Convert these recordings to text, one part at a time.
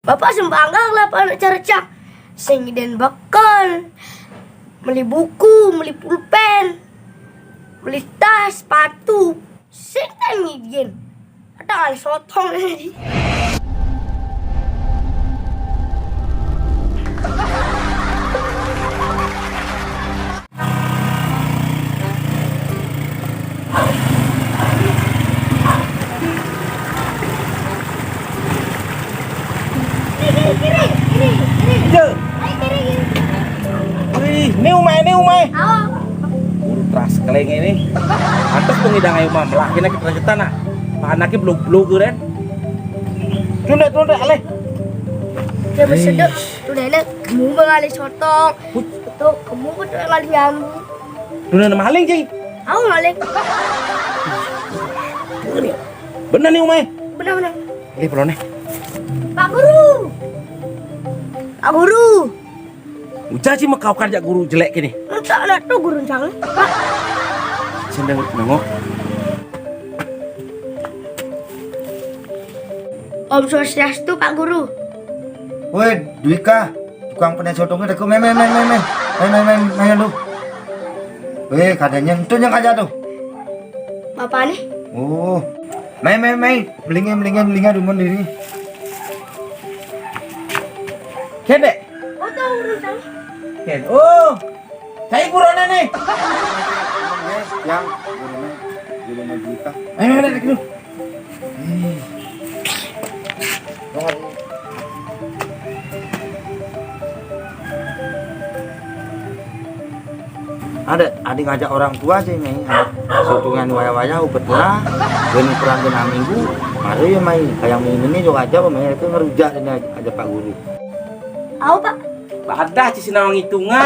Bapak sembanggang lah anak cercak. Sing den bekal. Beli buku, beli pulpen, beli tas, sepatu. Sing ten ngidin. Ada kali sotong ini. Ini umai. Awo. Guru teras keleng ini. Atas pengidang ayo mah melakina kita lanjutan nak. Anaknya belum keren. Tunda aleh. Dia bersedek. Tu nenek kamu mengalih sotong. Betul, kamu betul mengalih nyamuk. Tunda maling jadi. Awo ngalih. Benar nih umai. Benar. Ini pelone. Pak Guru. Pak Guru. Ujar sih kau kerja guru jelek gini. Entah anak tu guru jangan. Pak. Sendang nengok. Om Swastiastu Pak Guru. Woi, Dwika, tukang penai sotongnya deku main lu. Woi, kadanya itu yang aja tuh. Bapak nih. Oh, main, melingin rumah diri. Kende. Oh tahu guru jangan. Ken. Oh, saya gurone nih. Yang rumah Dwika. Ayo dulu. Ada ngajak orang tua sih nih, sotungan waya-waya upet lah, ben kurang kena minggu, mari ya main kayak ini juga aja pemain itu ngerujak ini aja Pak Guru. Awo Pak. Ada ci sinawang hitungan.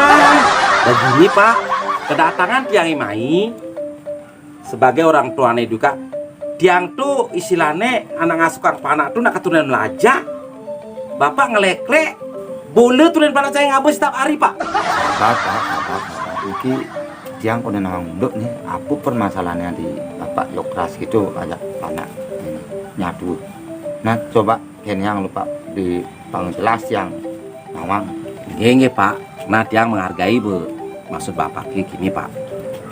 Dan gini Pak, kedatangan tiang imai sebagai orang tuane juga. Tiang tuh istilahnya anak ngasuh kang panak tuh nak keturunan melaja. Bapak ngelek-lek, boleh turunan panak saya ngabis setiap hari Pak. Bapak. Iki tiang udah nawang munduk nih, apa permasalahannya di Bapak Lokras gitu aja anak ini nyatu. Nah coba yang lupa di jelas yang nawang. Nggih Pak, nah tiang menghargai bu. Maksud Bapak gini Pak,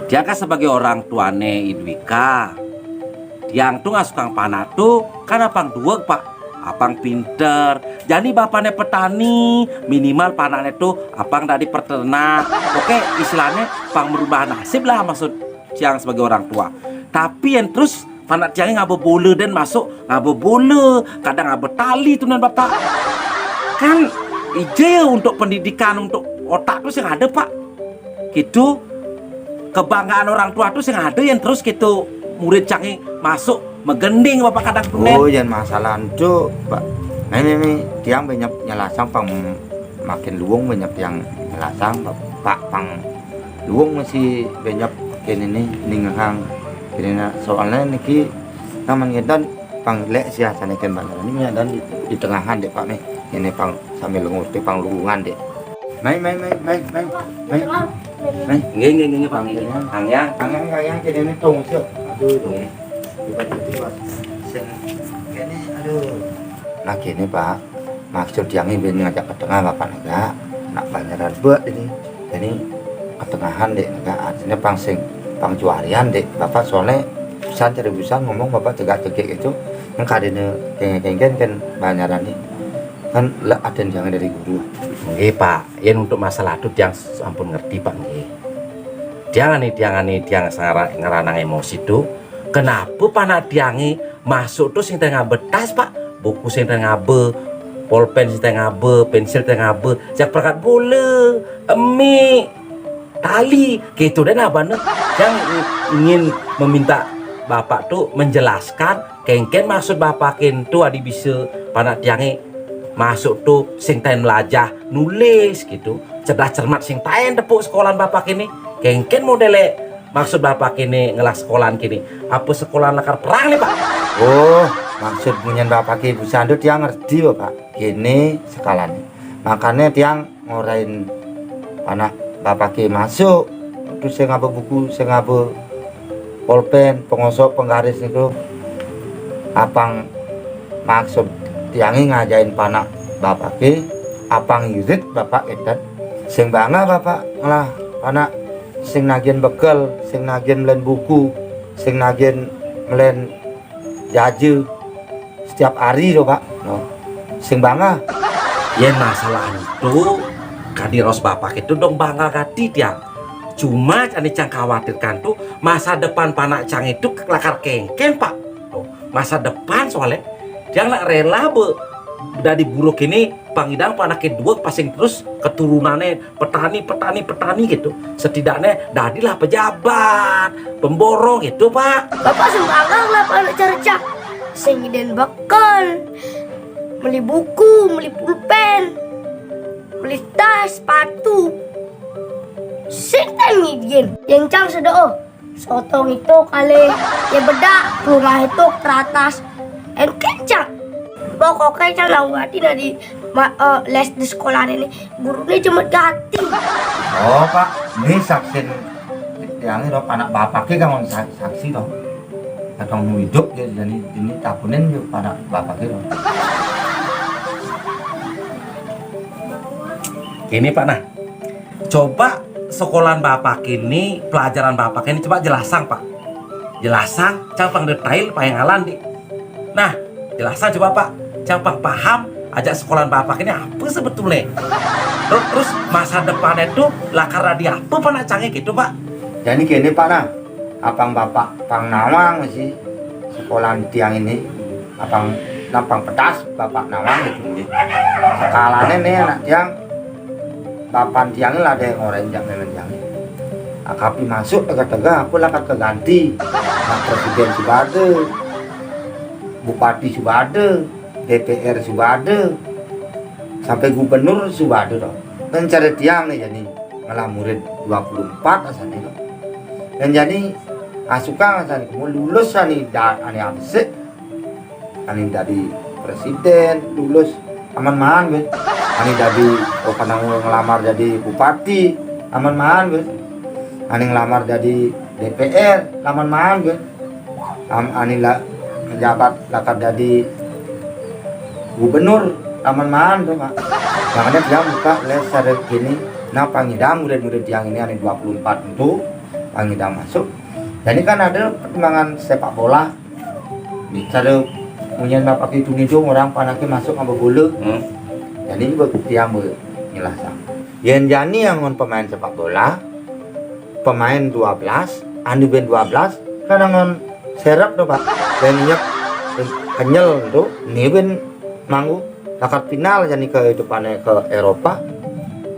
dia kan sebagai orang tuane Idwika, tiang tuh ngasuh kang panak tuh kan apang dua Pak. Apang pinter, jadi bapaknya petani, minimal panaknya tuh apang dari peternak. Oke, istilahnya pang merubah nasib lah maksud Ciang sebagai orang tua. Tapi yang terus panak Ciangnya ngabo bola dan masuk ngabo bola, kadang ngabo tali tuh nan bapak. Kan ide untuk pendidikan untuk otak tuh yang ada Pak. Gitu kebanggaan orang tua tuh yang ada yang terus gitu murid Ciangnya masuk megending bapak kadang tunen. Oh, yang masalah itu Pak. Ini tiang banyak nyelasang pang makin luung banyak yang nyelasang Pak pang luung masih banyak kini nih ningang kini soalnya niki naman kita pang lek sih sana kan banyak ini dan di tengahan deh Pak nih ini pang sambil ngurti pang luungan deh. Main. Nggih Pak nggih. Ang yang kini ini tung sih. Aduh dong. Tiba-tiba ini aduh. Nah gini Pak, maksud yang ini ngajak ke tengah Bapak negak nak banyaran buat ini ketengahan dek negak artinya pang juarian dek Bapak soalnya bisa ngomong Bapak tegak-tegak itu kan kadene kengeng kan banyaran nih kan lah ada jangan dari guru. Nggih Pak, yang untuk masalah itu yang ampun ngerti Pak nggih. Tiang sangat ngeranang emosi tuh. Kenapa panak tiangi masuk tuh sing tengah betas Pak, buku sing tengah be, pulpen sing tengah be, pensil tengah be, jak perkat bola, emi, tali, gitu dan abang yang ingin meminta Bapak tuh menjelaskan kengken maksud Bapak kentu adi bisa panak tiangi masuk tuh sing tengah melajah nulis gitu, cerdas cermat sing tengah tepuk sekolahan Bapak ini, kengken modelnya. Maksud Bapak kini ngelas sekolahan kini apa sekolah lakar perang nih Pak? Oh, maksud punya Bapak Ibu Sandu tiang ngerti Bapak. Gini sekalan. Makanya tiang ngorain anak Bapak Ki masuk. Terus saya ngapa buku, saya ngapa pulpen, pengosok, penggaris itu. Apang maksud tiangi ngajain panak bapak ke apang irit bapak edan sing bangga bapak lah anak sing nagen bekal sing nagen melen buku sing nagen melen jaje setiap hari loh pak no. Sing bangga Ya masalah itu kadiros bapak itu dong bangga gati tiang. Cuma ane cang khawatirkan tuh masa depan panak cang itu kelakar kengken pak. Tuh, masa depan soalnya dia nggak rela dari buruk ini pangidang panak kedua pasing terus keturunannya petani gitu. Setidaknya dadilah pejabat, pemborong gitu pak. Bapak sembarang lah anak cercak. Sing den bekal, beli buku, beli pulpen, beli tas, sepatu. Sing ngidin yang cang sedoo sotong itu kali ya beda rumah itu teratas en kencang pokoknya cang nawati dari les di sekolah ini gurunya cuma ganti. oh pak ini saksi yang ini anak bapak ke kan saksi toh atau hidup ya jadi ini takunin yuk anak bapak ke Ini pak nah coba sekolahan bapak ini pelajaran bapak ini coba jelasang pak jelasang campang detail payangalan di nah jelasang coba pak campang paham ajak sekolahan bapak ini apa sebetulnya terus masa depannya itu lah karena dia apa panak canggih gitu pak jadi gini pak nah apang bapak pang nawang sih sekolahan tiang ini apang nampang pedas bapak nawang gitu skalanya nih anak tiang papan tiangnya lah ada yang orang yang memang tiangnya akapi masuk tegak-tegak aku lah keganti nah, presiden sudah ada bupati sudah ada DPR sudah ada sampai gubernur sudah ada dong dan cari tiang nih jadi malah murid 24 asalnya dong dan jadi asukan asalnya mau lulus nih ane abse ane dari presiden lulus aman-aman weh ane dari kanang ngelamar jadi bupati aman-aman weh ane ngelamar jadi DPR aman-aman weh ane lah pejabat lakat jadi gubernur aman-aman tuh pak makanya dia buka les ada gini nah pangidang murid-murid yang ini ane 24 itu pangidang masuk jadi kan ada pertimbangan sepak bola bisa ada punya bapak itu nih orang panaknya masuk sama bola jadi yang menjelaskan yang jani yang pemain sepak bola pemain 12 anu ben 12 kan ngon serap tuh pak dan minyak kenyal tuh nih ben manggu lakat final jadi ke depannya ke Eropa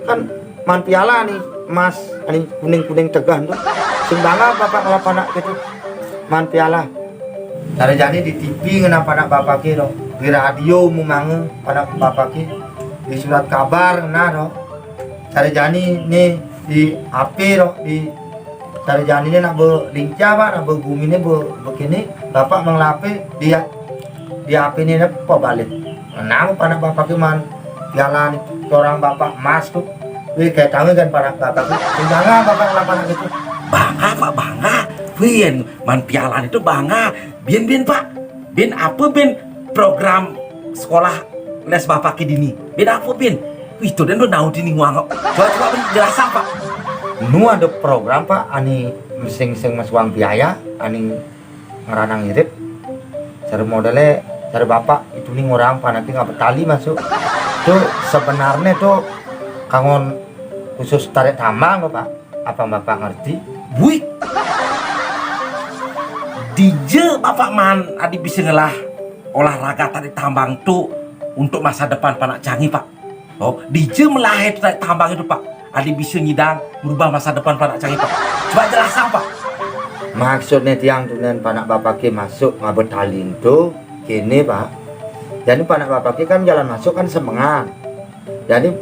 kan man piala nih emas ini kuning tegah tuh sing bangga bapak ngelapan gitu man piala cara jadi di TV kenapa anak bapak ki dong di radio mumangu anak bapak ki di surat kabar nah dong cara jadi nih di HP dong di cara jadi ini nak berlincah pak nak bergumi ini begini bapak mengelapi dia di HP ini apa balik nah anak bapak ki man jalan orang bapak emas tuh wih kayak tahu kan anak bapak ki bangga bapak ngelapan gitu bangga pak bangga Wien man pialan itu bangga Bin pak Bin apa Bin program sekolah les bapak dini Bin apa Bin itu dan udah dini uang coba Bin jelasan pak nu ada program pak ani sing mas uang biaya ani ngeranang irit cara modelnya cara bapak itu nih orang panaki nggak betali masuk tuh sebenarnya tuh kangon khusus tarik tambang pak apa bapak ngerti Buik DJ bapak man adi bisa ngelah olahraga tarik tambang tuh untuk masa depan panak canggih pak oh DJ melahir tarik tambang itu pak adi bisa ngidang merubah masa depan panak canggih pak coba jelasan pak maksudnya tiang dengan panak bapak ke masuk ngabetalin tuh kini pak jadi panak bapak ke kan jalan masuk kan semengan jadi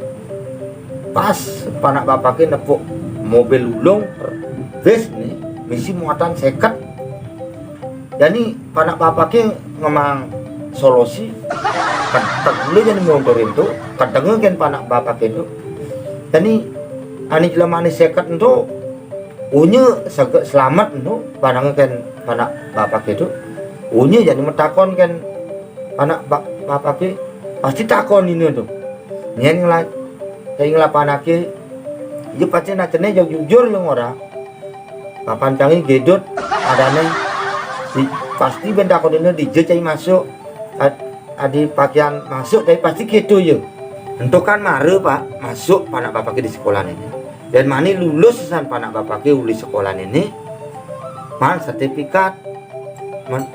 pas panak bapak ke nepuk mobil ulung bus nih misi muatan seket jadi panak bapak ke ngemang solusi dulu jadi motorin tuh kadang kan panak bapak itu jadi ani jelema ani seket itu unyu selamat itu panang kan panak bapak itu unyu jadi metakon kan panak bapak ke pasti takon ini tuh. Nyen ngelak, saya ngelapanake, iya pasti nacene jujur yang ora. Papan canggih gedot, adane, pasti benda kodenya dijejai masuk, adi pakaian masuk, tapi pasti gitu ya. Untuk kan mare pak, masuk panak bapaknya di sekolah ini. Dan mani lulus san panak bapaknya uli sekolah ini, man sertifikat, man.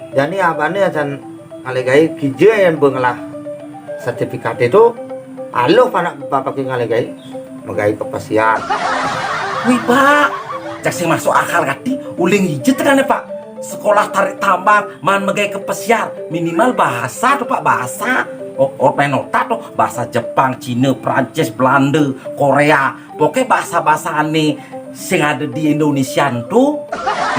Jadi abane asan ngalegai kija yang bengelah sertifikat itu, alo panak bapaknya ngalegai, megai kepasian. Wih pak, cak sing masuk akal kati, uling hijau tekan pak. Sekolah tarik tambang, man megai kepesiar, minimal bahasa tuh pak, bahasa. Nota tuh bahasa Jepang, Cina, Prancis, Belanda, Korea. Pokoknya bahasa-bahasa aneh sing ada di Indonesia tuh,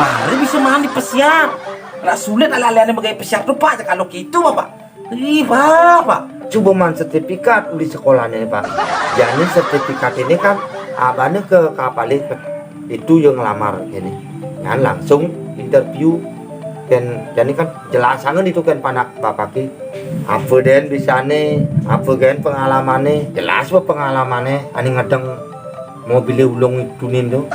mari bisa mandi pesiar. Nggak sulit ala-ala megai pesiar tuh pak, kalau gitu pak. Ih pak. Coba man sertifikat uli sekolahnya pak. Jadi sertifikat ini kan abane ke kapal itu yang ngelamar ini. Kan langsung interview dan jadi kan jelasannya itu kan panak bapaki. Apa den bisane, apa gen pengalamannya, jelas apa pengalamannya. Ani ngedeng mobilnya ulung itu nindo.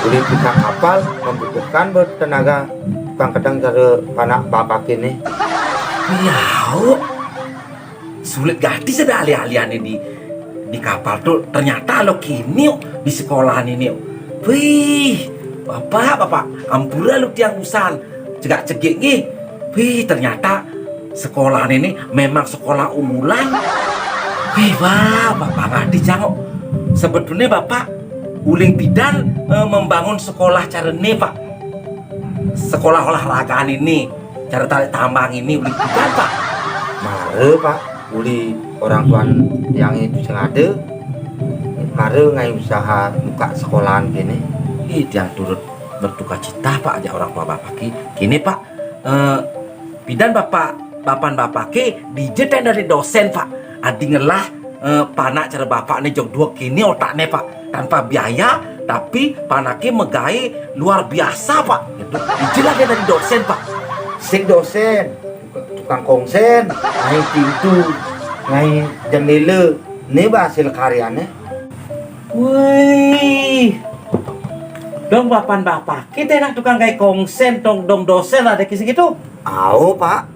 Uli buka kapal membutuhkan bertenaga tukang kadang cara panak bapaki ini. Ya, sulit gati sudah alih-alihannya di kapal tuh ternyata lo kini di sekolahan ini. Wih, bapak, ampura lu tiang usan, cegak-cegik nih. Wih, ternyata sekolahan ini memang sekolah unggulan. Wih, bapak ngerti jangok. Sebetulnya bapak uling bidan membangun sekolah cara ini pak. Sekolah olahragaan ini, cara tarik tambang ini uling bidan pak. Mare pak, uli orang tuan yang itu sengaja. Mare ngai usaha buka sekolahan gini. Yang turut berduka cita pak aja orang tua bapak kini pak bidan bapak dijeten dari dosen pak adi ngelah panak cara bapak nih jog dua kini otaknya pak tanpa biaya tapi panaknya megai luar biasa pak itu dijelah dia dari dosen pak Sing dosen tukang kongsen ngai pintu ngai jendela ini hasil karyanya. Wih, dong bapak kita enak tukang kayak kongsen dong dosen ada kisah gitu. Au pak,